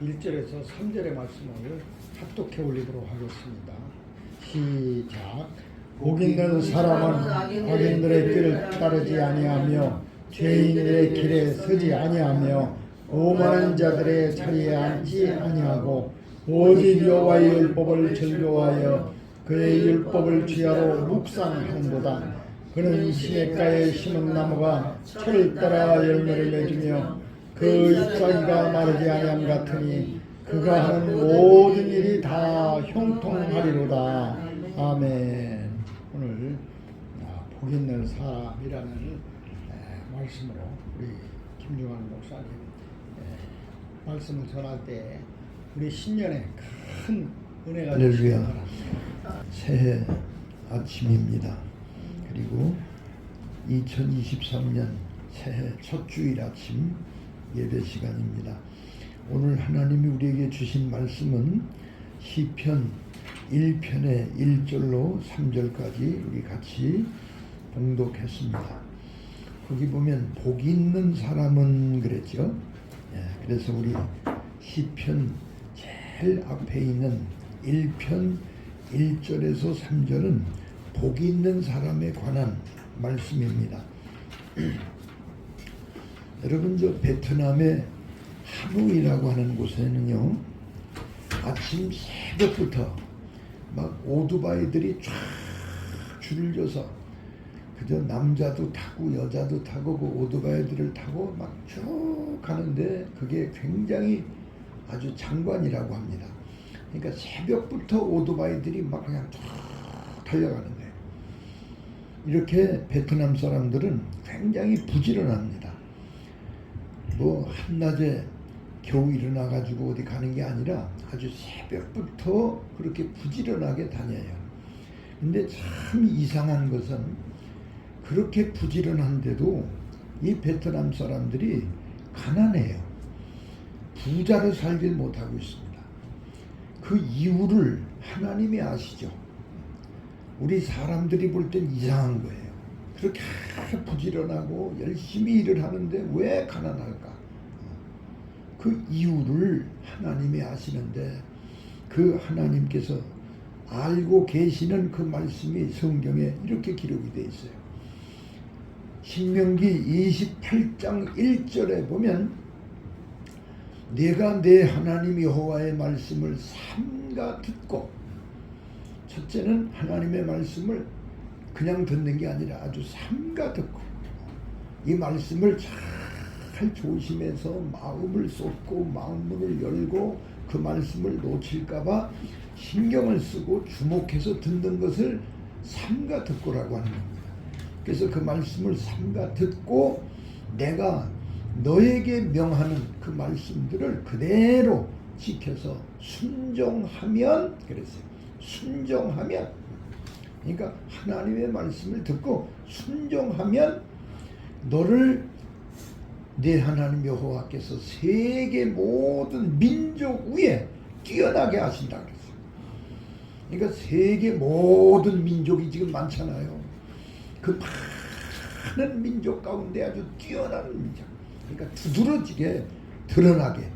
1절에서 3절의 말씀을 합독해 올리도록 하겠습니다. 시작. 복 있는 사람은 악인들의 길을 따르지 아니하며 죄인들의 길에 서지 아니하며 오만한 자들의 자리에 앉지 아니하고 오직 여호와의 율법을 즐거워하여 그의 율법을 주야로 묵상하는도다. 그는 시냇가에 심은 나무가 철을 따라 열매를 맺으며 그 잎사귀가 마르지 아니함 같으니 그가 하는 모든 일이 다 형통하리로다. 아멘. 오늘 복 있는 사람이라는 말씀으로 우리 김중환 목사님 말씀을 전할 때 우리 신년에 큰 은혜가 되시기 바랍니다. 새해 아침입니다. 그리고 2023년 새해 첫 주일 아침 예배 시간입니다. 오늘 하나님이 우리에게 주신 말씀은 시편 1편의 1절로 3절까지 우리 같이 봉독했습니다. 거기 보면 복 있는 사람은 그랬죠. 그래서 우리 시편 제일 앞에 있는 1편 1절에서 3절은 복 있는 사람에 관한 말씀입니다. 여러분, 저 베트남의 하노이라고 하는 곳에는요, 아침 새벽부터 막 오토바이들이 쫙 줄을 져서 그저 남자도 타고 여자도 타고 그 오토바이들을 타고 막 쭉 가는데 그게 굉장히 아주 장관이라고 합니다. 그러니까 새벽부터 오토바이들이 막 그냥 쭉 달려가는 거예요. 이렇게 베트남 사람들은 굉장히 부지런합니다. 뭐 한낮에 겨우 일어나 가지고 어디 가는 게 아니라 아주 새벽부터 그렇게 부지런하게 다녀요. 근데 참 이상한 것은 그렇게 부지런한데도 이 베트남 사람들이 가난해요. 부자로 살질 못하고 있습니다. 그 이유를 하나님이 아시죠. 우리 사람들이 볼 땐 이상한 거예요. 그렇게 부지런하고 열심히 일을 하는데 왜 가난할까? 그 이유를 하나님이 아시는데 그 하나님께서 알고 계시는 그 말씀이 성경에 이렇게 기록이 되어 있어요. 신명기 28장 1절에 보면 내가 내 하나님 여호와의 말씀을 삼가 듣고, 첫째는 하나님의 말씀을 그냥 듣는 게 아니라 아주 삼가 듣고 이 말씀을 잘 조심해서 마음을 쏟고 마음문을 열고 그 말씀을 놓칠까봐 신경을 쓰고 주목해서 듣는 것을 삼가 듣고라고 하는 겁니다. 그래서 그 말씀을 삼가 듣고 내가 너에게 명하는 그 말씀들을 그대로 지켜서 순종하면, 그랬어요. 순종하면, 그러니까 하나님의 말씀을 듣고 순종하면 너를 내 하나님 여호와께서 세계 모든 민족 위에 뛰어나게 하신다 그랬어요. 그러니까 세계 모든 민족이 지금 많잖아요. 그 많은 민족 가운데 아주 뛰어난 민족, 그러니까 두드러지게 드러나게,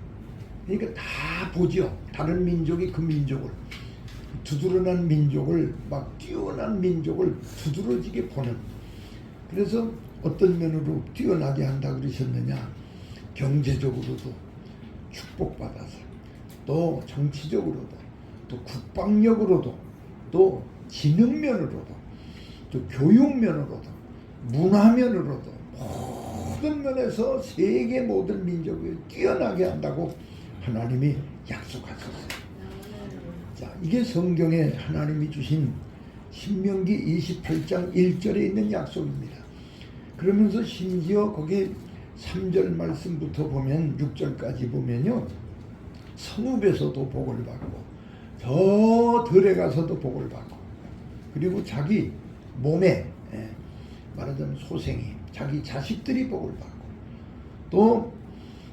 그러니까 다 보죠. 다른 민족이 그 민족을, 두드러난 민족을, 막 뛰어난 민족을 두드러지게 보는. 그래서 어떤 면으로 뛰어나게 한다고 그러셨느냐? 경제적으로도 축복받아서, 또 정치적으로도, 또 국방력으로도, 또 지능면으로도, 또 교육면으로도, 문화면으로도 모든 면에서 세계 모든 민족을 뛰어나게 한다고 하나님이 약속하셨어요. 자, 이게 성경에 하나님이 주신 신명기 28장 1절에 있는 약속입니다. 그러면서 심지어 거기 3절 말씀부터 보면 6절까지 보면요, 성읍에서도 복을 받고 저 들에 가서도 복을 받고, 그리고 자기 몸에, 말하자면 소생이, 자기 자식들이 복을 받고, 또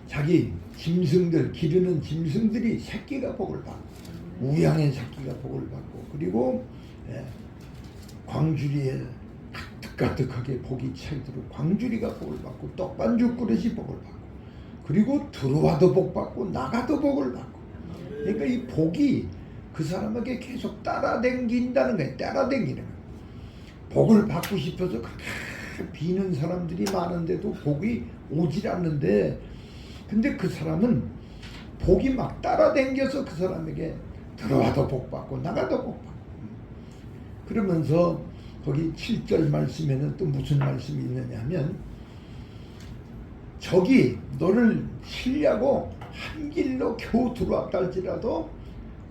자기 짐승들, 기르는 짐승들이 새끼가 복을 받고, 우양의 새끼가 복을 받고, 그리고 광주리에 가득가득하게 복이 차이도록 광주리가 복을 받고, 떡반죽 그릇이 복을 받고, 그리고 들어와도 복 받고 나가도 복을 받고. 그러니까 이 복이 그 사람에게 계속 따라댕긴다는 거예요. 따라댕기는 거예요. 복을 받고 싶어서 그렇게 비는 사람들이 많은데도 복이 오질 않는데, 근데 그 사람은 복이 막 따라댕겨서 그 사람에게 들어와도 복 받고 나가도 복 받고. 그러면서 거기 7절 말씀에는 또 무슨 말씀이 있느냐 하면, 적이 너를 치려고 한 길로 겨우 들어왔다 할지라도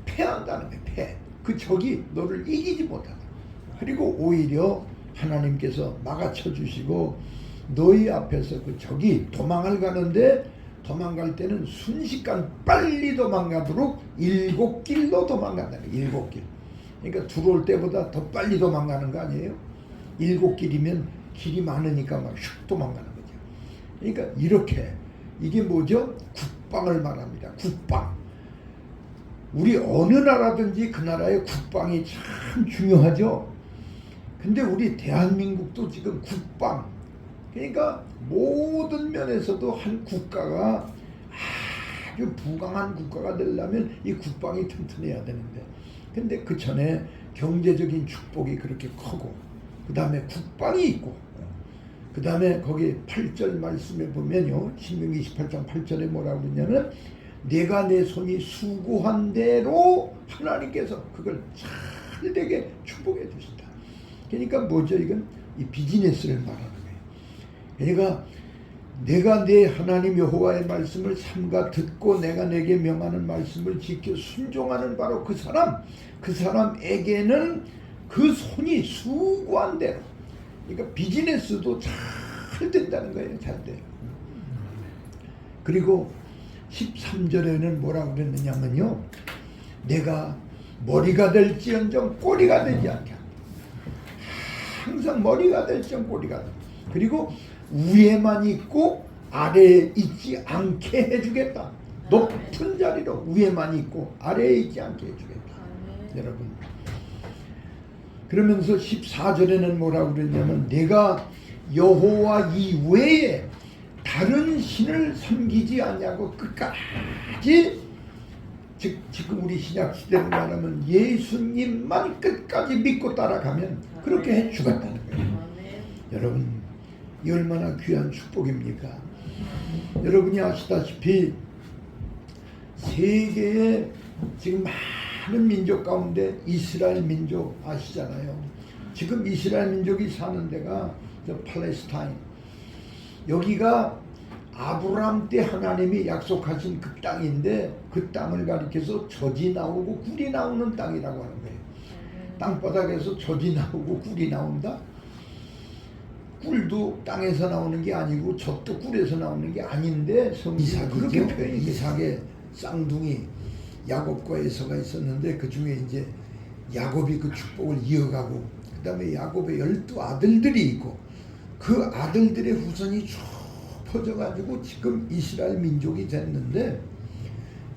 패한다는 거예요. 패. 그 적이 너를 이기지 못한다. 그리고 오히려 하나님께서 막아쳐 주시고 너희 앞에서 그 적이 도망을 가는데, 도망갈 때는 순식간 빨리 도망가도록 7길로 도망간다. 7길. 그러니까 들어올 때보다 더 빨리 도망가는 거 아니에요? 7길이면 길이 많으니까 막 슉 도망가는 거죠. 그러니까 이렇게, 이게 뭐죠? 국방을 말합니다. 국방. 우리 어느 나라든지 그 나라의 국방이 참 중요하죠. 근데 우리 대한민국도 지금 국방, 그러니까 모든 면에서도 한 국가가 아주 부강한 국가가 되려면 이 국방이 튼튼해야 되는데, 근데 그 전에 경제적인 축복이 그렇게 크고, 그 다음에 국방이 있고, 그 다음에 거기 8절 말씀에 보면요, 신명기 28장 8절에 뭐라고 그러냐면, 내가 내 손이 수고한 대로 하나님께서 그걸 잘 되게 축복해 주신다. 그러니까 뭐죠? 이건 이 비즈니스를 말하는 거예요. 그러니까 내가 내 하나님 여호와의 말씀을 삼가 듣고 내가 내게 명하는 말씀을 지켜 순종하는 바로 그 사람에게는 그 손이 수고한 대로, 그러니까 비즈니스도 잘 된다는 거예요. 잘 돼요. 그리고 13절에는 뭐라고 그랬느냐면요, 내가 머리가 될지언정 꼬리가 되지 않게 한다. 항상 머리가 될지언정 꼬리가 된다. 그리고 위에만 있고 아래에 있지 않게 해주겠다. 높은 자리로 위에만 있고 아래에 있지 않게 해주겠다. 여러분, 그러면서 14절에는 뭐라고 그랬냐면, 내가 여호와 이외에 다른 신을 섬기지 않냐고 끝까지, 즉 지금 우리 신약 시대로 말하면 예수님만 끝까지 믿고 따라가면 그렇게 해 주겠다는 거예요. 여러분, 이 얼마나 귀한 축복입니까? 여러분이 아시다시피 세계에 지금 많은 민족 가운데 이스라엘 민족 아시잖아요. 지금 이스라엘 민족이 사는 데가 저 팔레스타인, 여기가 아브라함 때 하나님이 약속하신 그 땅인데, 그 땅을 가리켜서 젖이 나오고 꿀이 나오는 땅이라고 하는 거예요. 땅바닥에서 젖이 나오고 꿀이 나온다? 꿀도 땅에서 나오는 게 아니고 젖도 꿀에서 나오는 게 아닌데, 이삭이 그렇게 표현이, 이삭의 쌍둥이 야곱과 에서가 있었는데, 그 중에 이제 야곱이 그 축복을 이어가고, 그 다음에 야곱의 12아들들이 있고, 그 아들들의 후손이 쭉 퍼져가지고 지금 이스라엘 민족이 됐는데,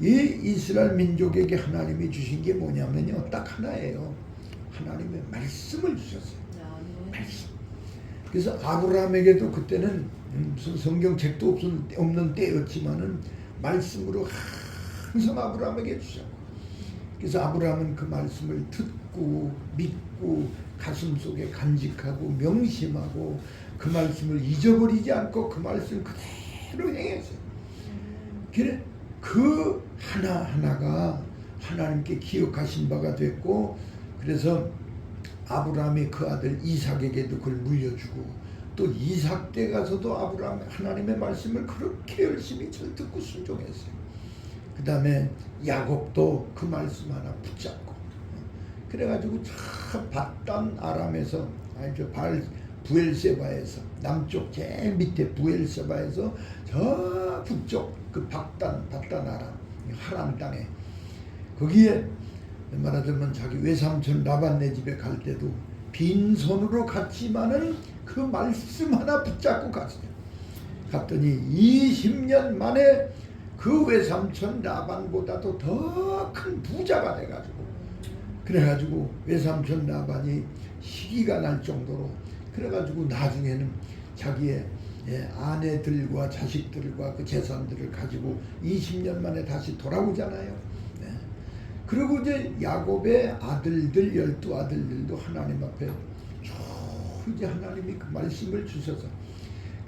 이 이스라엘 민족에게 하나님이 주신 게 뭐냐면요, 딱 하나예요. 하나님의 말씀을 주셨어요. 말씀. 그래서 아브라함에게도 그때는 무슨 성경책도 없는 때였지만은 말씀으로 항상 아브라함에게 주셨고, 그래서 아브라함은 그 말씀을 듣고 믿고 가슴속에 간직하고 명심하고 그 말씀을 잊어버리지 않고 그 말씀 그대로 행했어요. 그래, 그 하나하나가 하나님께 기억하신 바가 됐고, 그래서 아브라함이 그 아들 이삭에게도 그걸 물려주고, 또 이삭 때 가서도 아브라함 하나님의 말씀을 그렇게 열심히 잘 듣고 순종했어요. 그 다음에 야곱도 그 말씀 하나 붙잡고, 그래가지고 참 바단 아람에서, 부엘세바에서, 남쪽 제일 밑에 부엘세바에서 저 북쪽 그 바단 아람 하람 땅에, 거기에 말하자면 자기 외삼촌 라반네 집에 갈 때도 빈손으로 갔지만은 그 말씀 하나 붙잡고 갔어요. 갔더니 20년 만에 그 외삼촌 라반보다도 더 큰 부자가 돼가지고, 그래가지고 외삼촌 라반이 시기가 날 정도로, 그래가지고 나중에는 자기의 아내들과 자식들과 그 재산들을 가지고 20년 만에 다시 돌아오잖아요. 그리고 이제 야곱의 아들들 12아들들도 하나님 앞에 쭉 이제 하나님이 그 말씀을 주셔서,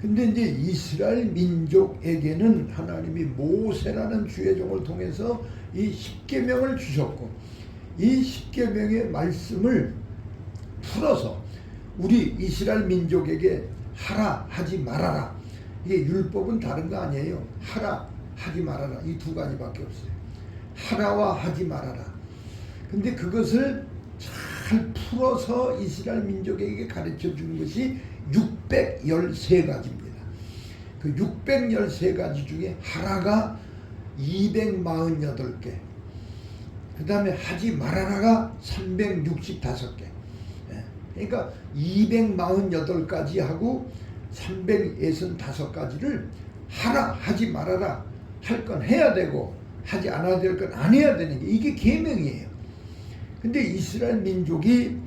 근데 이제 이스라엘 민족에게는 하나님이 모세라는 주의 종을 통해서 이 십계명을 주셨고, 이 십계명의 말씀을 풀어서 우리 이스라엘 민족에게 하라 하지 말아라, 이게 율법은 다른 거 아니에요. 하라 하지 말아라, 이 두 가지밖에 없어요. 하라와 하지 말아라. 근데 그것을 잘 풀어서 이스라엘 민족에게 가르쳐 주는 것이 613가지입니다. 그 613가지 중에 하라가 248개, 그 다음에 하지 말아라가 365개. 그러니까 248가지 하고 365가지를 하라 하지 말아라, 할 건 해야 되고 하지 않아야 될 건 안 해야 되는 게 이게 계명이에요. 근데 이스라엘 민족이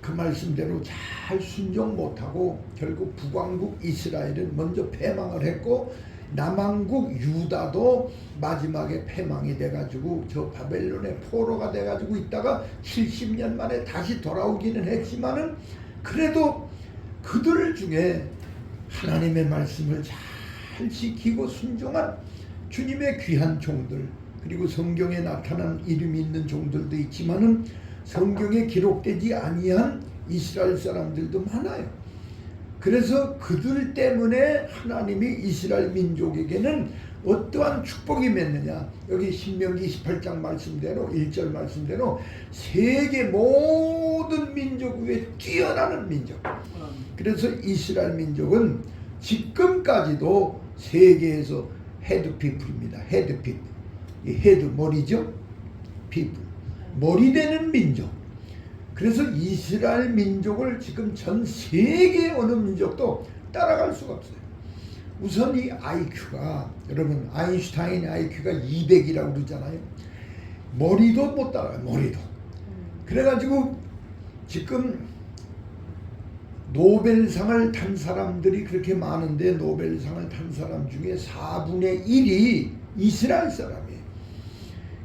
그 말씀대로 잘 순종 못하고 결국 북왕국 이스라엘은 먼저 패망을 했고, 남왕국 유다도 마지막에 패망이 돼가지고 저 바벨론의 포로가 돼가지고 있다가 70년 만에 다시 돌아오기는 했지만은, 그래도 그들 중에 하나님의 말씀을 잘 지키고 순종한 주님의 귀한 종들, 그리고 성경에 나타난 이름이 있는 종들도 있지만은 성경에 기록되지 아니한 이스라엘 사람들도 많아요. 그래서 그들 때문에 하나님이 이스라엘 민족에게는 어떠한 축복이 맺느냐, 여기 신명기 18장 말씀대로 1절 말씀대로 세계 모든 민족 위에 뛰어나는 민족. 그래서 이스라엘 민족은 지금까지도 세계에서 헤드 피플입니다. 헤드 피플. 이 헤드 머리죠. 피플. 머리 되는 민족. 그래서 이스라엘 민족을 지금 전 세계 어느 민족도 따라갈 수가 없어요. 우선 이 IQ가, 여러분 아인슈타인 IQ가 200이라고 그러잖아요. 머리도 못 따라가요. 머리도. 그래가지고 지금 노벨상을 탄 사람들이 그렇게 많은데, 노벨상을 탄 사람 중에 4분의 1이 이스라엘 사람이에요.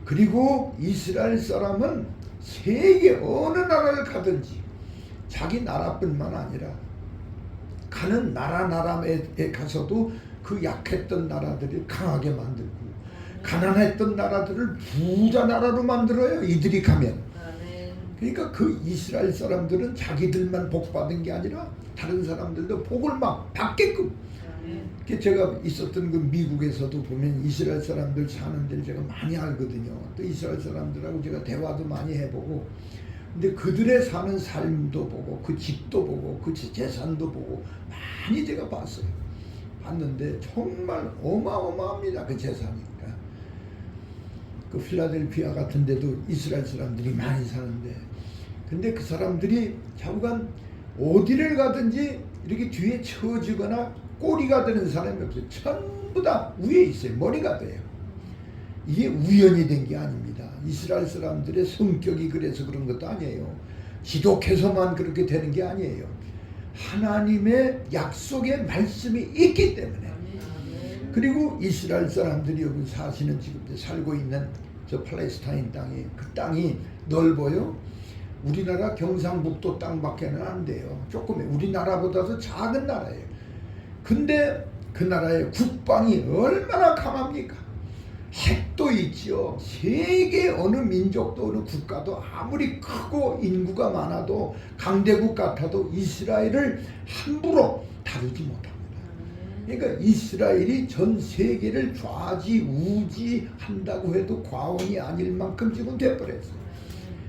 그리고 이스라엘 사람은 세계 어느 나라를 가든지 자기 나라뿐만 아니라 가는 나라에 가서도 그 약했던 나라들을 강하게 만들고, 가난했던 나라들을 부자 나라로 만들어요, 이들이 가면. 그러니까 그 이스라엘 사람들은 자기들만 복 받은 게 아니라 다른 사람들도 복을 막 받게끔. 제가 있었던 그 미국에서도 보면 이스라엘 사람들 사는 데를 제가 많이 알거든요. 또 이스라엘 사람들하고 제가 대화도 많이 해보고, 근데 그들의 사는 삶도 보고 그 집도 보고 그 재산도 보고 많이 제가 봤어요. 봤는데 정말 어마어마합니다, 그 재산이. 그 필라델피아 같은 데도 이스라엘 사람들이 많이 사는데, 근데 그 사람들이 자꾸간 어디를 가든지 이렇게 뒤에 처지거나 꼬리가 되는 사람이 없어요. 전부 다 위에 있어요. 머리가 돼요. 이게 우연이 된 게 아닙니다. 이스라엘 사람들의 성격이 그래서 그런 것도 아니에요. 지독해서만 그렇게 되는 게 아니에요. 하나님의 약속의 말씀이 있기 때문에. 그리고 이스라엘 사람들이 여기 사시는, 지금 살고 있는 저 팔레스타인 땅이, 그 땅이 넓어요. 우리나라 경상북도 땅밖에는 안 돼요. 조금 우리나라보다도 작은 나라예요. 근데 그 나라의 국방이 얼마나 강합니까? 핵도 있지요. 세계 어느 민족도 어느 국가도 아무리 크고 인구가 많아도 강대국 같아도 이스라엘을 함부로 다루지 못합니다. 그러니까 이스라엘이 전 세계를 좌지우지한다고 해도 과언이 아닐 만큼 지금 돼버렸어요.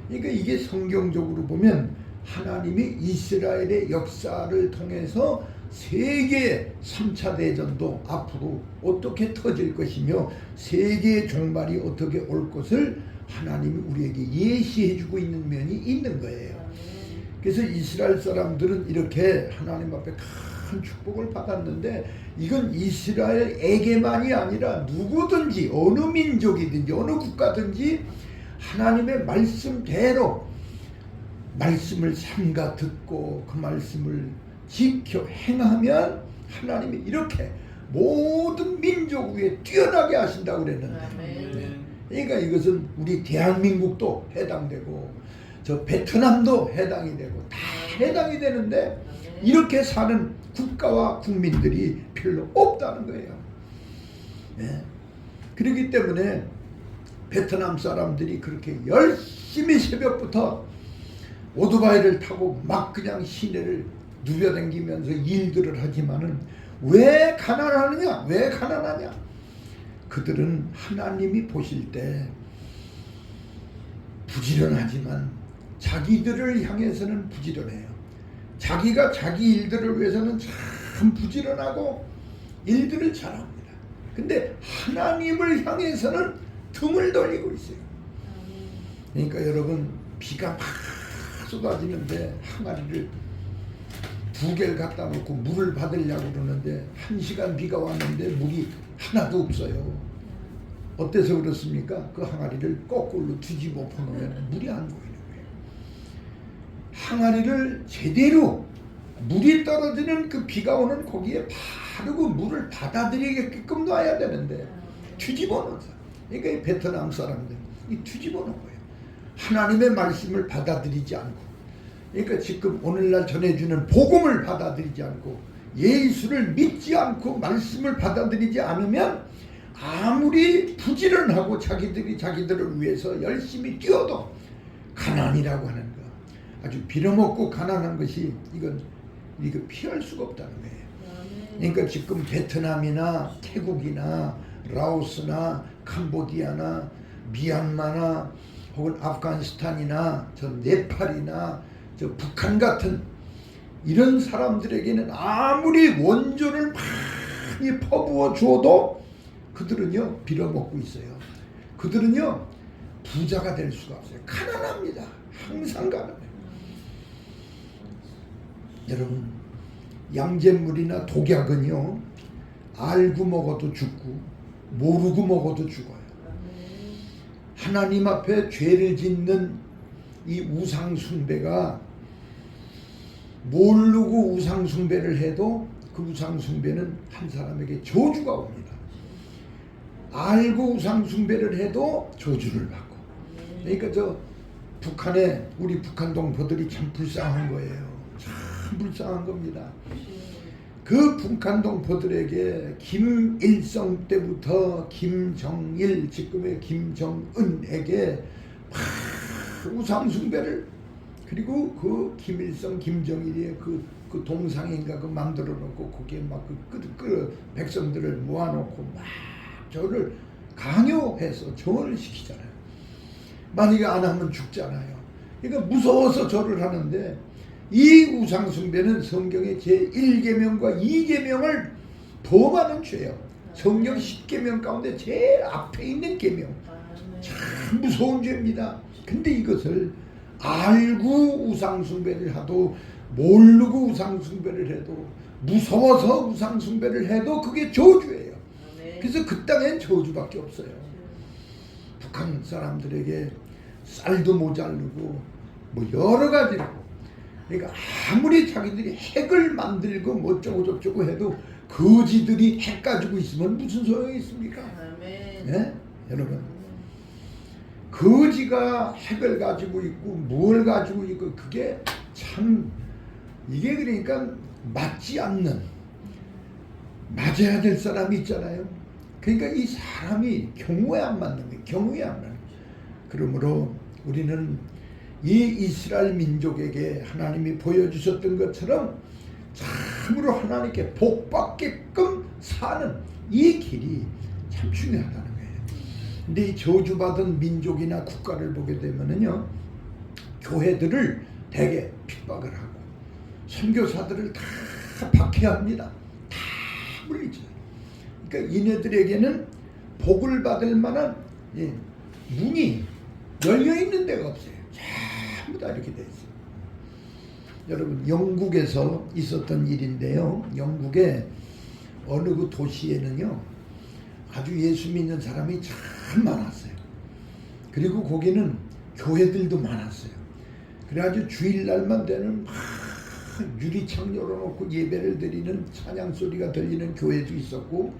그러니까 이게 성경적으로 보면 하나님이 이스라엘의 역사를 통해서 세계 3차 대전도 앞으로 어떻게 터질 것이며 세계의 종말이 어떻게 올 것을 하나님이 우리에게 예시해주고 있는 면이 있는 거예요. 그래서 이스라엘 사람들은 이렇게 하나님 앞에 큰 축복을 받았는데, 이건 이스라엘에게만이 아니라 누구든지 어느 민족이든지 어느 국가든지 하나님의 말씀대로 말씀을 삼가 듣고 그 말씀을 지켜 행하면 하나님이 이렇게 모든 민족 위에 뛰어나게 하신다고 그랬는데, 그러니까 이것은 우리 대한민국도 해당되고 저 베트남도 해당이 되고 다 해당이 되는데 이렇게 사는 국가와 국민들이 별로 없다는 거예요. 네. 그렇기 때문에 베트남 사람들이 그렇게 열심히 새벽부터 오토바이를 타고 막 그냥 시내를 누벼다니면서 일들을 하지만은 왜 가난하느냐? 왜 가난하냐? 그들은 하나님이 보실 때 부지런하지만 자기들을 향해서는 부지런해요. 자기가 자기 일들을 위해서는 참 부지런하고 일들을 잘합니다. 근데 하나님을 향해서는 등을 돌리고 있어요. 그러니까 여러분, 비가 막 쏟아지는데 항아리를 2개를 갖다 놓고 물을 받으려고 그러는데 1시간 비가 왔는데 물이 하나도 없어요. 어때서 그렇습니까? 그 항아리를 거꾸로 뒤집어 놓으면 물이 안 보이는 거예요. 항아리를 제대로 물이 떨어지는 그 비가 오는 거기에 바르고 물을 받아들이게끔 놔야 되는데 뒤집어 놓자. 그러니까 이 베트남 사람들 이 뒤집어 놓은 거예요. 하나님의 말씀을 받아들이지 않고, 그러니까 지금 오늘날 전해주는 복음을 받아들이지 않고 예수를 믿지 않고 말씀을 받아들이지 않으면 아무리 부지런하고 자기들이 자기들을 위해서 열심히 뛰어도 가난이라고 하는 거, 아주 빌어먹고 가난한 것이 이거 피할 수가 없다는 거예요. 그러니까 지금 베트남이나 태국이나 라오스나 캄보디아나 미얀마나 혹은 아프가니스탄이나 저 네팔이나 저 북한 같은 이런 사람들에게는 아무리 원조를 많이 퍼부어 주어도 그들은요 빌어먹고 있어요. 그들은요 부자가 될 수가 없어요. 가난합니다. 항상 가난해요. 여러분, 양잿물이나 독약은요 알고 먹어도 죽고 모르고 먹어도 죽어요. 하나님 앞에 죄를 짓는 이 우상 숭배가 모르고 우상 숭배를 해도 그 우상 숭배는 한 사람에게 저주가 옵니다. 알고 우상 숭배를 해도 저주를 받고. 그러니까 저 북한에 우리 북한 동포들이 참 불쌍한 거예요. 참 불쌍한 겁니다. 그 북한 동포들에게 김일성 때부터 김정일, 지금의 김정은에게 우상 숭배를, 그리고 그 김일성, 김정일의 그 동상인가 그 만들어 놓고 거기에 막 그 백성들을 모아놓고 막 저를 강요해서 절을 시키잖아요. 만약에 안 하면 죽잖아요. 그러니까 무서워서 절을 하는데, 이 우상 숭배는 성경의 제1계명과 2계명을 범하는 죄예요. 성경 10계명 가운데 제일 앞에 있는 계명. 참 무서운 죄입니다. 근데 이것을 알고 우상 숭배를 하도 모르고 우상 숭배를 해도 무서워서 우상 숭배를 해도 그게 저주예요. 그래서 그 땅엔 저주밖에 없어요. 북한 사람들에게 쌀도 모자르고 뭐 여러 가지로, 그러니까 아무리 자기들이 핵을 만들고 뭐 어쩌고 저쩌고 해도 거지들이 핵 가지고 있으면 무슨 소용이 있습니까? 네? 여러분, 거지가 핵을 가지고 있고 뭘 가지고 있고 그게 참, 이게 그러니까 맞지 않는, 맞아야 될 사람이 있잖아요. 그러니까 이 사람이 경우에 안 맞는 거예요. 경우에 안 맞는 거예요. 그러므로 우리는 이 이스라엘 민족에게 하나님이 보여주셨던 것처럼 참으로 하나님께 복받게끔 사는 이 길이 참 중요하다는 거예요. 근데 이 저주받은 민족이나 국가를 보게 되면은요, 교회들을 대개 핍박을 하고 선교사들을 다 박해합니다. 다 물리쳐요. 그러니까 이네들에게는 복을 받을 만한 문이 열려 있는 데가 없어요. 전부 다 이렇게 돼 있어요. 여러분, 영국에서 있었던 일인데요. 영국의 어느 그 도시에는요 아주 예수 믿는 사람이 참 많았어요. 그리고 거기는 교회들도 많았어요. 그래가지고 주일날만 되면 큰 유리창 열어놓고 예배를 드리는 찬양 소리가 들리는 교회도 있었고,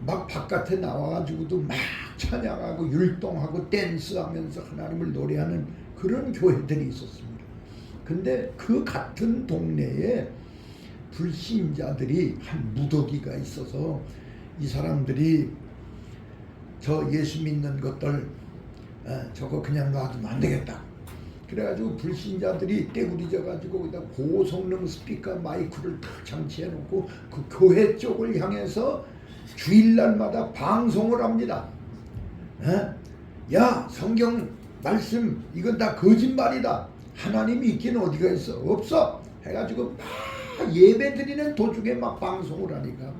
막 바깥에 나와가지고도 막 찬양하고 율동하고 댄스하면서 하나님을 노래하는 그런 교회들이 있었습니다. 근데 그 같은 동네에 불신자들이 한 무더기가 있어서 이 사람들이 저 예수 믿는 것들 저거 그냥 놔두면 안 되겠다. 그래가지고 불신자들이 떼구리져가지고 거기다 고성능 스피커 마이크를 탁 장치해놓고 그 교회 쪽을 향해서 주일날마다 방송을 합니다. 야, 성경 말씀 이건 다 거짓말이다. 하나님이 있기는 어디가 있어? 없어. 해가지고 막 예배 드리는 도중에 막 방송을 하니까,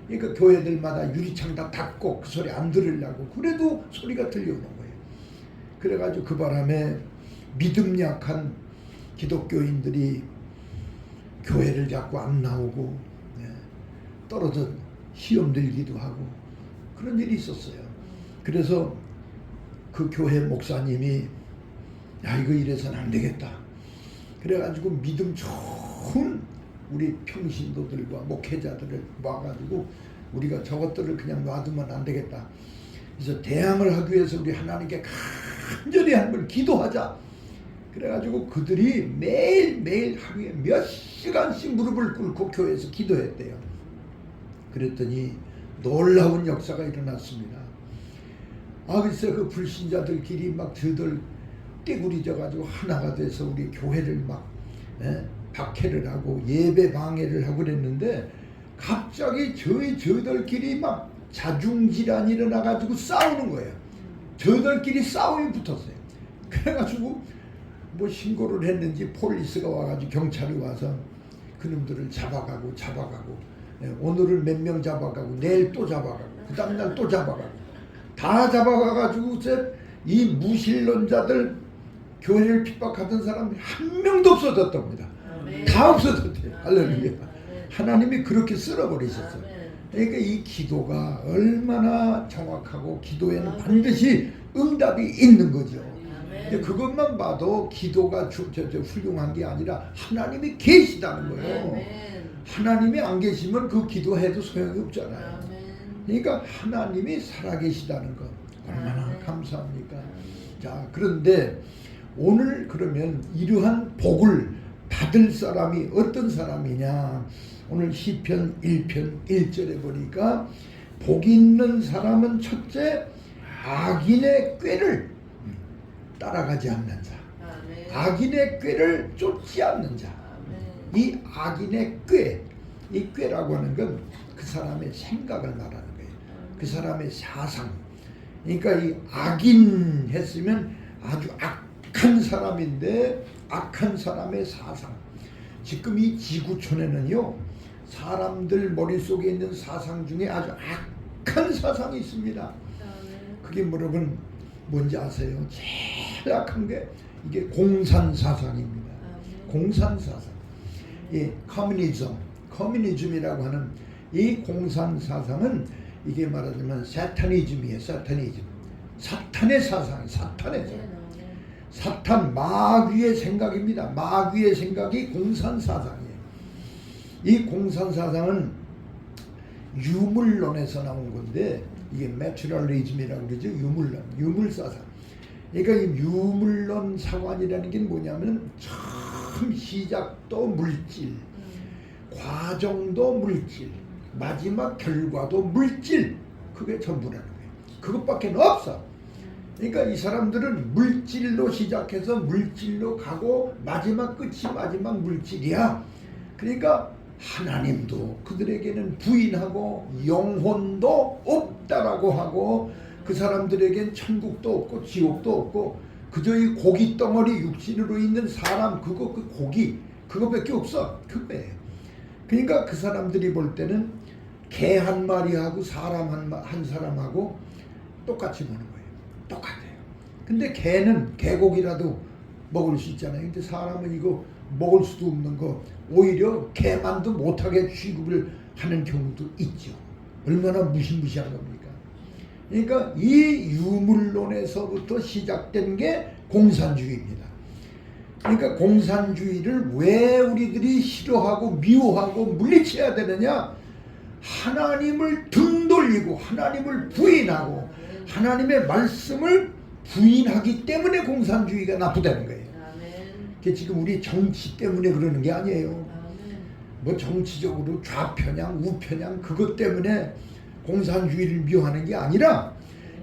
그러니까 교회들마다 유리창 다 닫고 그 소리 안 들으려고 그래도 소리가 들려오는 거예요. 그래가지고 그 바람에 믿음 약한 기독교인들이 교회를 자꾸 안 나오고 떨어져 시험 들기도 하고 그런 일이 있었어요. 그래서 그 교회 목사님이 야, 이거 이래서는 안 되겠다. 그래가지고 믿음 좋은 우리 평신도들과 목회자들을 모아가지고 우리가 저것들을 그냥 놔두면 안 되겠다. 그래서 대항을 하기 위해서 우리 하나님께 간절히 한번 기도하자. 그래가지고 그들이 매일매일 하루에 몇 시간씩 무릎을 꿇고 교회에서 기도했대요. 그랬더니 놀라운 역사가 일어났습니다. 글쎄 그 불신자들끼리 막 저들 떼구리져가지고 하나가 돼서 우리 교회를 막 박해를 하고 예배 방해를 하고 그랬는데, 갑자기 저들끼리 막 자중질환이 일어나가지고 싸우는 거예요. 저들끼리 싸움이 붙었어요. 그래가지고 뭐 신고를 했는지 폴리스가 와가지고 경찰이 와서 그놈들을 잡아가고 오늘은 몇 명 잡아가고 내일 또 잡아가고 그 다음날 또 잡아가고 다 잡아가가지고 이 무신론자들 교회를 핍박하던 사람이 한 명도 없어졌답니다. 다 없어졌대요. 할렐루야. 하나님이 그렇게 쓸어버리셨어요. 그러니까 이 기도가 얼마나 정확하고 기도에는 반드시 응답이 있는 거죠. 근데 그것만 봐도 기도가 훌륭한 게 아니라 하나님이 계시다는 거예요. 하나님이 안 계시면 그 기도해도 소용이 없잖아요. 그러니까 하나님이 살아계시다는 것 얼마나 감사합니까? 자, 그런데 오늘 그러면 이러한 복을 받을 사람이 어떤 사람이냐? 오늘 시편 1편 1절에 보니까 복 있는 사람은 첫째 악인의 꾀를 따라가지 않는 자, 악인의 꾀를 쫓지 않는 자. 이 악인의 꾀, 이 꾀라고 하는 건 그 사람의 생각을 말하는 거예요. 그 사람의 사상. 그러니까 이 악인 했으면 아주 악한 사람인데 악한 사람의 사상. 지금 이 지구촌에는요, 사람들 머릿속에 있는 사상 중에 아주 악한 사상이 있습니다. 그게 여러분 뭔지 아세요? 제일 악한 게 이게 공산 사상입니다. 공산 사상. 이 커뮤니즘이라고 하는 이 공산 사상은 이게 말하자면 사타니즘이에요. 사탄의 사상, 사탄 마귀의 생각입니다. 마귀의 생각이 공산 사상이에요. 이 공산 사상은 유물론에서 나온 건데 이게 매추럴리즘이라고 그러죠. 유물 사상. 그러니까 이 유물론 사관이라는 게 뭐냐면 처음 시작도 물질, 과정도 물질, 마지막 결과도 물질. 그게 전부라는 거예요. 그것밖에 없어. 그러니까 이 사람들은 물질로 시작해서 물질로 가고 마지막 끝이 마지막 물질이야. 그러니까 하나님도 그들에게는 부인하고 영혼도 없다라고 하고 그 사람들에겐 천국도 없고 지옥도 없고 그저 이 고기 덩어리 육신으로 있는 사람 그 고기 그거밖에 없어. 그거예요. 그러니까 그 사람들이 볼 때는 개 한 마리하고 사람 한 사람하고 똑같이 보는 거예요. 똑같아요. 근데 개는 개고기라도 먹을 수 있잖아요. 근데 사람은 이거 먹을 수도 없는 거 오히려 개만도 못하게 취급을 하는 경우도 있죠. 얼마나 무시무시한 겁니까? 그러니까 이 유물론에서부터 시작된 게 공산주의입니다. 그러니까 공산주의를 왜 우리들이 싫어하고 미워하고 물리쳐야 되느냐? 하나님을 등 돌리고 하나님을 부인하고 하나님의 말씀을 부인하기 때문에 공산주의가 나쁘다는 거예요. 그게 지금 우리 정치 때문에 그러는 게 아니에요. 뭐 정치적으로 좌편향 우편향 그것 때문에 공산주의를 미워하는 게 아니라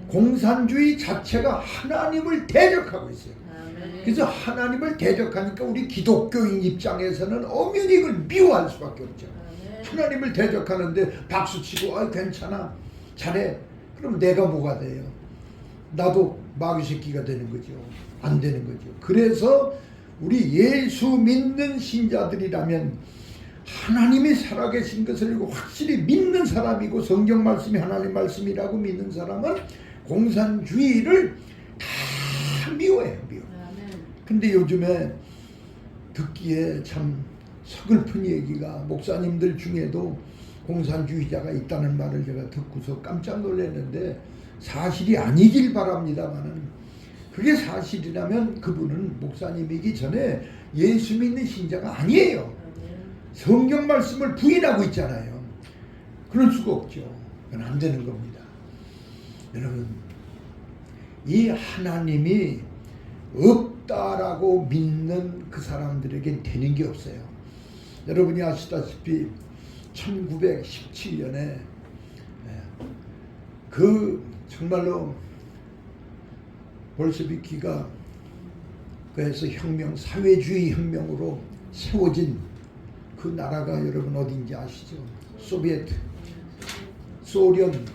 공산주의 자체가 하나님을 대적하고 있어요. 그래서 하나님을 대적하니까 우리 기독교인 입장에서는 엄연히 이걸 미워할 수밖에 없죠. 하나님을 대적하는데 박수치고 아 괜찮아 잘해 그럼 내가 뭐가 돼요? 나도 마귀 새끼가 되는 거죠. 안 되는 거죠. 그래서 우리 예수 믿는 신자들이라면 하나님이 살아계신 것을 확실히 믿는 사람이고 성경 말씀이 하나님 말씀이라고 믿는 사람은 공산주의를 다 미워해요. 미워. 근데 요즘에 듣기에 참 서글픈 얘기가 목사님들 중에도 공산주의자가 있다는 말을 제가 듣고서 깜짝 놀랐는데 사실이 아니길 바랍니다만은 그게 사실이라면 그분은 목사님이기 전에 예수 믿는 신자가 아니에요. 성경 말씀을 부인하고 있잖아요. 그럴 수가 없죠. 그건 안 되는 겁니다. 여러분 이 하나님이 없다라고 믿는 그 사람들에겐 되는 게 없어요. 여러분이 아시다시피 1917년에 그 정말로 볼셰비키가 그래서 혁명 사회주의 혁명으로 세워진 그 나라가 여러분 어딘지 아시죠? 소비에트 소련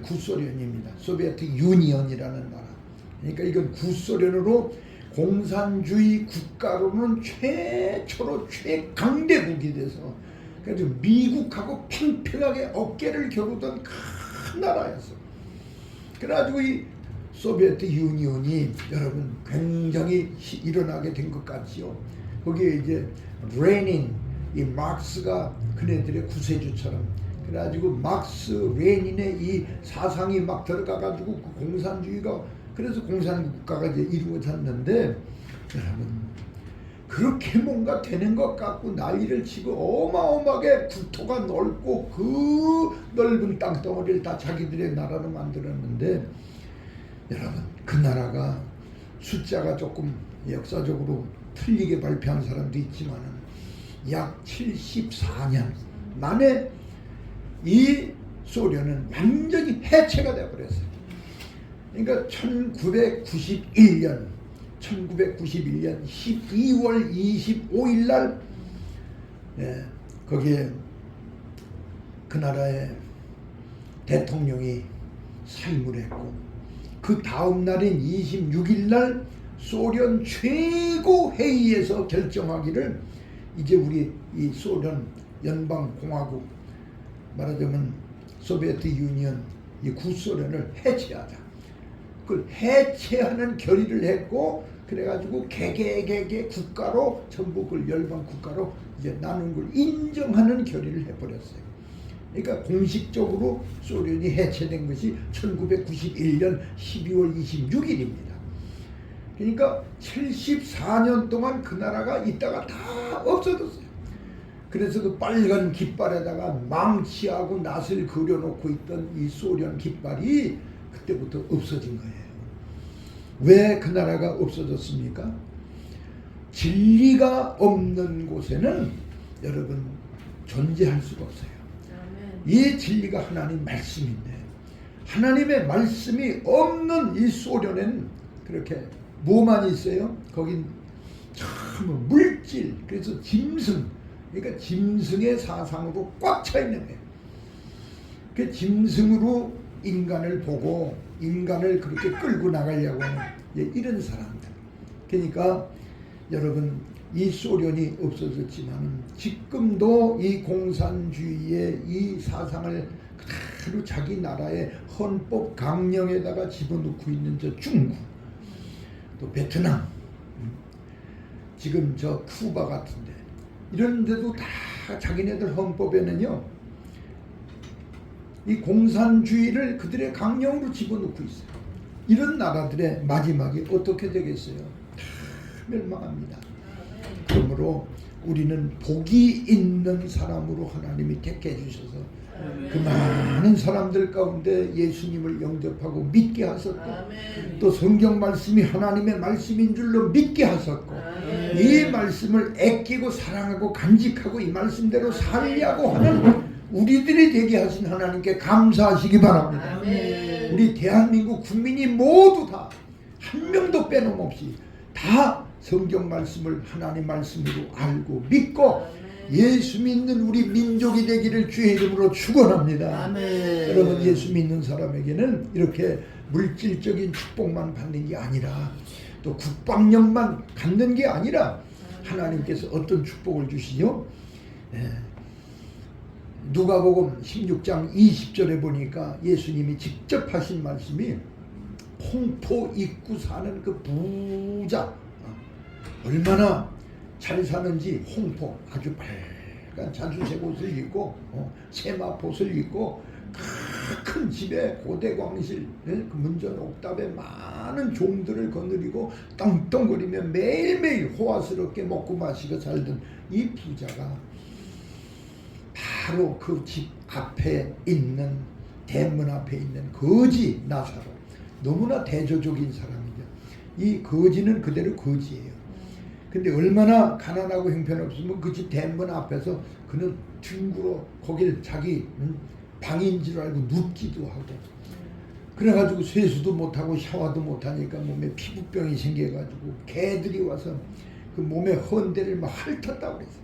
구소련입니다. 소비에트 유니언이라는 나라. 그러니까 이건 구소련으로 공산주의 국가로는 최초로 최강대국이 돼서 그래서 미국하고 팽팽하게 어깨를 겨루던 큰 나라였어. 그래가지고 이 소비에트 유니온이 여러분 굉장히 일어나게 된 것 같지요. 거기에 이제 레닌, 이 막스가 그네들의 구세주처럼 그래가지고 막스, 레닌의 이 사상이 막 들어가가지고 그 공산주의가 그래서 공산국가가 이제 이루어졌는데 여러분 그렇게 뭔가 되는 것 같고 난리를 치고 어마어마하게 국토가 넓고 그 넓은 땅덩어리를 다 자기들의 나라로 만들었는데 여러분 그 나라가 숫자가 조금 역사적으로 틀리게 발표한 사람도 있지만은 약 74년 만에 이 소련은 완전히 해체가 되어버렸어요. 그러니까 1991년 12월 25일 날 거기에 그 나라의 대통령이 사임을 했고 그 다음 날인 26일 날 소련 최고 회의에서 결정하기를 이제 우리 이 소련 연방공화국 말하자면 소비에트 유니언 이 구소련을 해체하자. 그걸 해체하는 결의를 했고 그래가지고 개개 국가로 전부 그 열방 국가로 이제 나눈 걸 인정하는 결의를 해버렸어요. 그러니까 공식적으로 소련이 해체된 것이 1991년 12월 26일입니다. 그러니까 74년 동안 그 나라가 있다가 다 없어졌어요. 그래서 그 빨간 깃발에다가 망치하고 낫을 그려놓고 있던 이 소련 깃발이 그때부터 없어진 거예요. 왜 그 나라가 없어졌습니까? 진리가 없는 곳에는 여러분 존재할 수가 없어요. 이 진리가 하나님 말씀인데 하나님의 말씀이 없는 이 소련에는 그렇게 뭐만 있어요? 거긴 참 물질 그래서 짐승 그러니까 짐승의 사상으로 꽉 차 있는 거예요. 그 짐승으로 인간을 보고 인간을 그렇게 끌고 나가려고 하는 이런 사람들. 그러니까 여러분 이 소련이 없어졌지만 지금도 이 공산주의의 이 사상을 그대로 자기 나라의 헌법 강령에다가 집어넣고 있는 저 중국 또 베트남 지금 저 쿠바 같은데 이런 데도 다 자기네들 헌법에는요 이 공산주의를 그들의 강령으로 집어넣고 있어요. 이런 나라들의 마지막이 어떻게 되겠어요? 다 멸망합니다. 그러므로 우리는 복이 있는 사람으로 하나님이 택해 주셔서 그 많은 사람들 가운데 예수님을 영접하고 믿게 하셨고 또 성경 말씀이 하나님의 말씀인 줄로 믿게 하셨고 이 말씀을 아끼고 사랑하고 간직하고 이 말씀대로 살려고 하는 우리들이 되게 하신 하나님께 감사하시기 바랍니다. 우리 대한민국 국민이 모두 다 한 명도 빼놓음없이 다 성경 말씀을 하나님 말씀으로 알고 믿고 예수 믿는 우리 민족이 되기를 주의 이름으로 축원합니다. 여러분, 예수 믿는 사람에게는 이렇게 물질적인 축복만 받는 게 아니라 또 국방력만 갖는 게 아니라 하나님께서 어떤 축복을 주시죠? 누가복음 16장 20절에 보니까 예수님이 직접 하신 말씀이 홍포 입구 사는 그 부자 얼마나 잘 사는지 홍포 아주 빨간 자주색 옷을 입고 세마포옷을 입고 큰 집에 고대광실 그 문전 옥답에 많은 종들을 거느리고 떵떵거리며 매일매일 호화스럽게 먹고 마시고 살던 이 부자가 바로 그 집 앞에 있는 대문 앞에 있는 거지 나사로, 너무나 대조적인 사람이죠. 이 거지는 그대로 거지예요. 근데 얼마나 가난하고 형편없으면 그 집 대문 앞에서 그는 뒹굴어 거길 자기 방인 줄 알고 눕기도 하고, 그래가지고 세수도 못하고 샤워도 못하니까 몸에 피부병이 생겨가지고 개들이 와서 그 몸에 헌대를 막 핥았다고 그랬어요.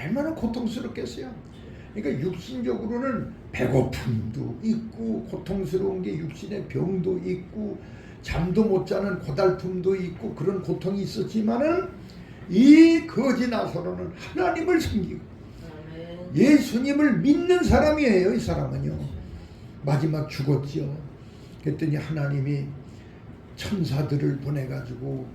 얼마나 고통스럽겠어요. 그러니까 육신적으로는 배고픔도 있고 고통스러운 게 육신의 병도 있고 잠도 못 자는 고달픔도 있고 그런 고통이 있었지만은 이 거지 나사로는 하나님을 섬기고 예수님을 믿는 사람이에요. 이 사람은요. 마지막 죽었죠. 그랬더니 하나님이 천사들을 보내가지고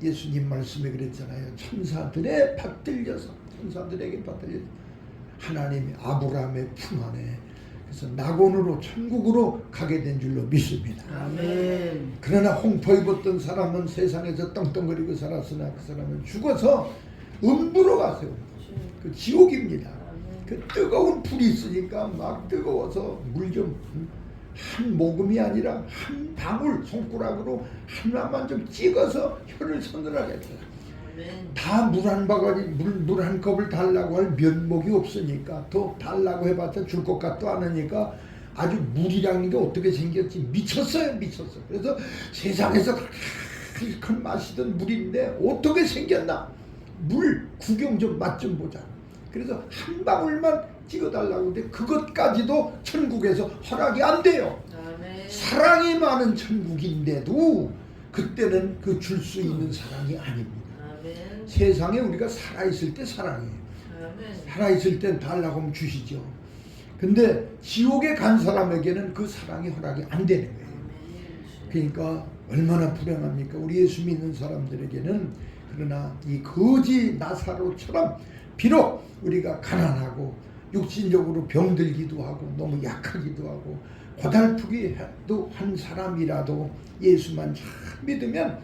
예수님 말씀에 그랬잖아요. 천사들에 받들려서, 천사들에게 받들려서 하나님이 아브라함의 품 안에 그래서 낙원으로 천국으로 가게 된 줄로 믿습니다. 아멘. 그러나 홍포 입었던 사람은 세상에서 떵떵거리고 살았으나 그 사람은 죽어서 음부로 가세요. 그 지옥입니다. 그 뜨거운 불이 있으니까 막 뜨거워서 물 좀 한 모금이 아니라 한 방울 손가락으로 하나만 좀 찍어서 혀를 서늘하게 했어요. 다 물 한 바가지 물 한 컵을 달라고 할 면목이 없으니까 또 달라고 해봤자 줄 것 같도 않으니까 아주 물이라는 게 어떻게 생겼지 미쳤어요. 그래서 세상에서 그렇게 마시던 물인데 어떻게 생겼나, 물 구경 좀 맛 좀 보자. 그래서 한 방울만 찍어달라고 하는데 그것까지도 천국에서 허락이 안 돼요. 아멘. 사랑이 많은 천국인데도 그때는 그 줄 수 있는 사랑이 아닙니다. 아멘. 세상에 우리가 살아있을 때 사랑해요. 아멘. 살아있을 땐 달라고 하면 주시죠. 근데 지옥에 간 사람에게는 그 사랑이 허락이 안 되는 거예요. 그러니까 얼마나 불행합니까? 우리 예수 믿는 사람들에게는. 그러나 이 거지 나사로처럼 비록 우리가 가난하고 육신적으로 병들기도 하고 너무 약하기도 하고 고달프기도 한 사람이라도 예수만 잘 믿으면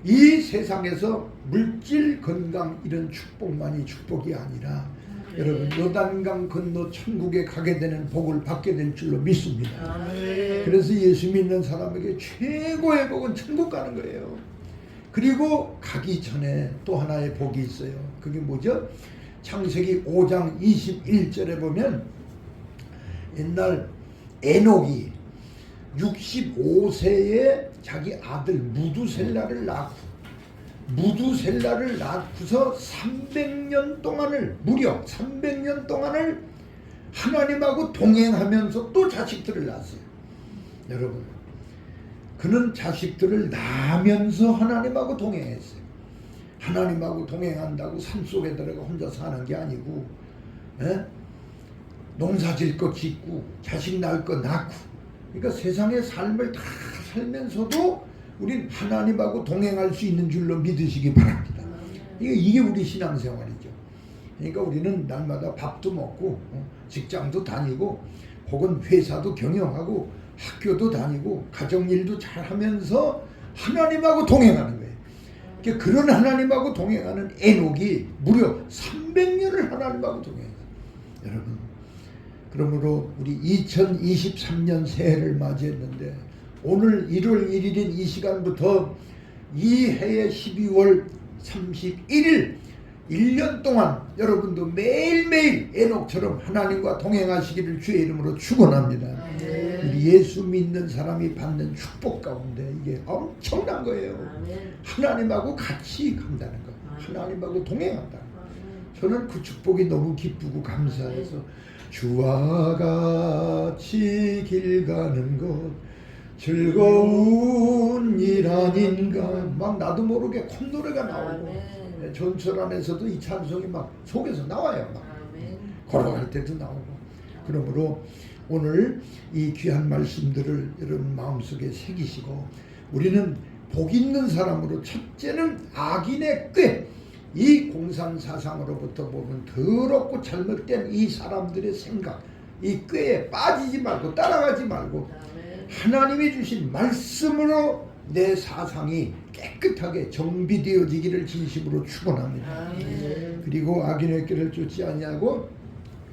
이 세상에서 물질 건강 이런 축복만이 축복이 아니라 여러분 요단강 건너 천국에 가게 되는 복을 받게 될 줄로 믿습니다. 아멘. 그래서 예수 믿는 사람에게 최고의 복은 천국 가는 거예요. 그리고 가기 전에 또 하나의 복이 있어요. 그게 뭐죠? 창세기 5장 21절에 보면 옛날 에녹이 65세에 자기 아들 무두셀라를 낳고서 300년 동안을 무려 300년 동안을 하나님하고 동행하면서 또 자식들을 낳았어요. 여러분, 그는 자식들을 낳으면서 하나님하고 동행했어요. 하나님하고 동행한다고 산속에 들어가 혼자 사는 게 아니고 농사 질 거 짓고 자식 낳을 거 낳고, 그러니까 세상의 삶을 다 살면서도 우린 하나님하고 동행할 수 있는 줄로 믿으시기 바랍니다. 이게 우리 신앙생활이죠. 그러니까 우리는 날마다 밥도 먹고 직장도 다니고 혹은 회사도 경영하고 학교도 다니고 가정일도 잘 하면서 하나님하고 동행하는 거예요. 그런 하나님하고 동행하는 에녹이 무려 300년을 하나님하고 동행했어요. 여러분, 그러므로 우리 2023년 새해를 맞이했는데 오늘 1월 1일인 이 시간부터 이 해의 12월 31일 1년 동안 여러분도 매일매일 에녹처럼 하나님과 동행하시기를 주의 이름으로 축원합니다. 우리 예수 믿는 사람이 받는 축복 가운데 이게 엄청난 거예요. 하나님하고 같이 간다는 거, 하나님하고 동행한다는 거. 저는 그 축복이 너무 기쁘고 감사해서 주와 같이 길 가는 것 즐거운 일 아닌가 막 나도 모르게 콧노래가 나오고 전철 안에서도 이 찬송이 막 속에서 나와요. 막 걸어갈 때도 나오고. 그러므로 오늘 이 귀한 말씀들을 여러분 마음속에 새기시고 우리는 복 있는 사람으로 첫째는 악인의 꾀, 이 공산사상으로부터 보면 더럽고 잘못된 이 사람들의 생각, 이 꾀에 빠지지 말고 따라가지 말고 하나님이 주신 말씀으로 내 사상이 깨끗하게 정비되어지기를 진심으로 축원합니다. 그리고 악인의 길을 쫓지 아니하고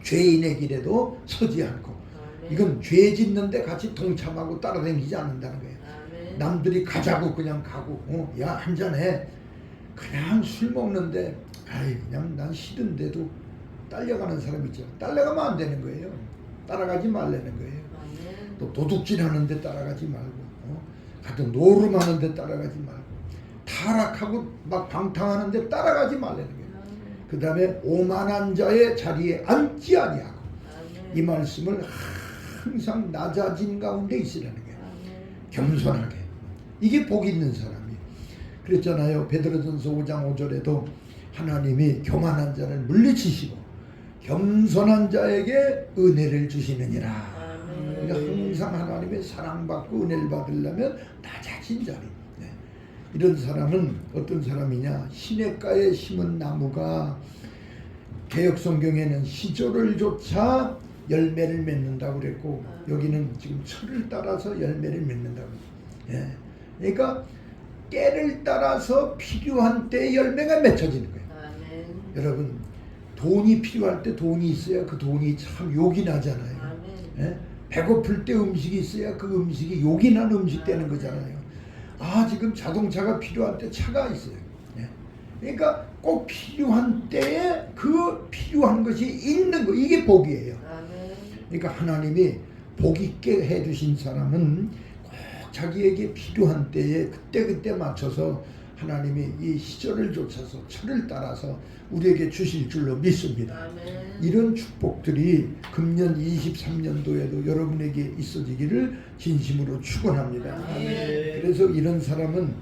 죄인의 길에도 서지 않고, 이건 죄 짓는데 같이 동참하고 따라다니지 않는다는 거예요. 남들이 가자고 그냥 가고, 야 한잔해, 그냥 술 먹는데 아이 그냥 난 싫은데도 딸려가는 사람 있죠. 딸려가면 안 되는 거예요. 따라가지 말라는 거예요. 또 도둑질하는데 따라가지 말고, 같은 노름하는데 따라가지 말고, 타락하고 막 방탕하는데 따라가지 말라는 거예요. 그 다음에 오만한 자의 자리에 앉지 아니하고, 이 말씀을 항상 낮아진 가운데 있으라는 거예요. 겸손하게. 이게 복 있는 사람이. 그랬잖아요. 베드로전서 5장 5절에도 하나님이 교만한 자를 물리치시고 겸손한 자에게 은혜를 주시느니라. 그러니까 항상 하나님의 사랑받고 은혜를 받으려면 낮아진 자리. 이런 사람은 어떤 사람이냐? 시냇가에 심은 나무가 개역성경에는 시조를 조차 열매를 맺는다고 그랬고, 여기는 지금 철을 따라서 열매를 맺는다고. 그러니까 때를 따라서 필요한 때에 열매가 맺혀지는 거예요. 여러분, 돈이 필요할 때 돈이 있어야 그 돈이 참 욕이 나잖아요. 배고플 때 음식이 있어야 그 음식이 욕이 난 음식 되는 거잖아요. 지금 자동차가 필요한 때 차가 있어요. 그러니까 꼭 필요한 때에 그 필요한 것이 있는 거, 이게 복이에요. 그러니까 하나님이 복 있게 해주신 사람은 꼭 자기에게 필요한 때에 그때 맞춰서 하나님이 이 시절을 좇아서 철을 따라서 우리에게 주실 줄로 믿습니다. 이런 축복들이 금년 23년도에도 여러분에게 있어지기를 진심으로 축원합니다. 그래서 이런 사람은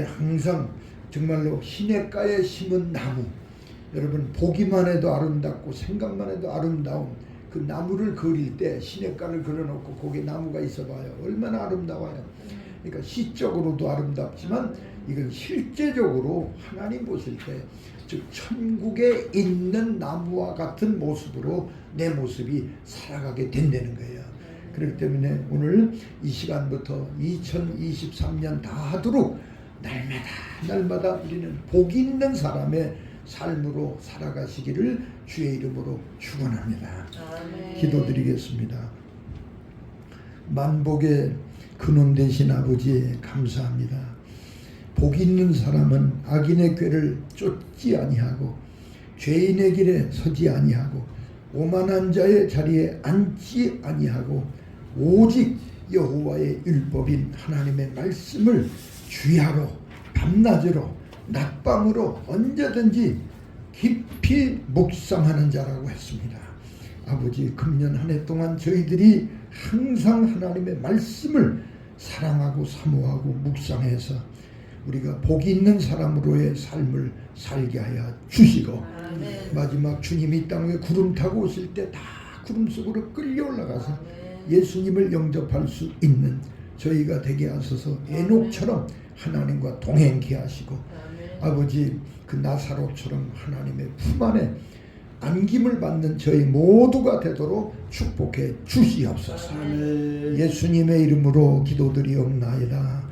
항상 정말로 시냇가에 심은 나무, 여러분 보기만 해도 아름답고 생각만 해도 아름다운 그 나무를 그릴 때 시냇가를 그려놓고 거기에 나무가 있어봐요. 얼마나 아름다워요. 그러니까 시적으로도 아름답지만 이건 실제적으로 하나님 보실 때, 즉 천국에 있는 나무와 같은 모습으로 내 모습이 살아가게 된다는 거예요. 그렇기 때문에 오늘 이 시간부터 2023년 다 하도록 날마다 우리는 복 있는 사람의 삶으로 살아가시기를 주의 이름으로 축원합니다. 기도드리겠습니다. 만복의 근원 되신 아버지 감사합니다. 복 있는 사람은 악인의 꾀를 쫓지 아니하고 죄인의 길에 서지 아니하고 오만한 자의 자리에 앉지 아니하고 오직 여호와의 율법인 하나님의 말씀을 주야로 밤낮으로 낮밤으로 언제든지 깊이 묵상하는 자라고 했습니다. 아버지, 금년 한 해 동안 저희들이 항상 하나님의 말씀을 사랑하고 사모하고 묵상해서 우리가 복 있는 사람으로의 삶을 살게 하여 주시고, 마지막 주님이 이 땅에 구름 타고 오실 때 다 구름 속으로 끌려 올라가서 예수님을 영접할 수 있는 저희가 되게 하소서. 에녹처럼 하나님과 동행케 하시고, 아버지 그 나사로처럼 하나님의 품 안에 안김을 받는 저희 모두가 되도록 축복해 주시옵소서. 예수님의 이름으로 기도드리옵나이다.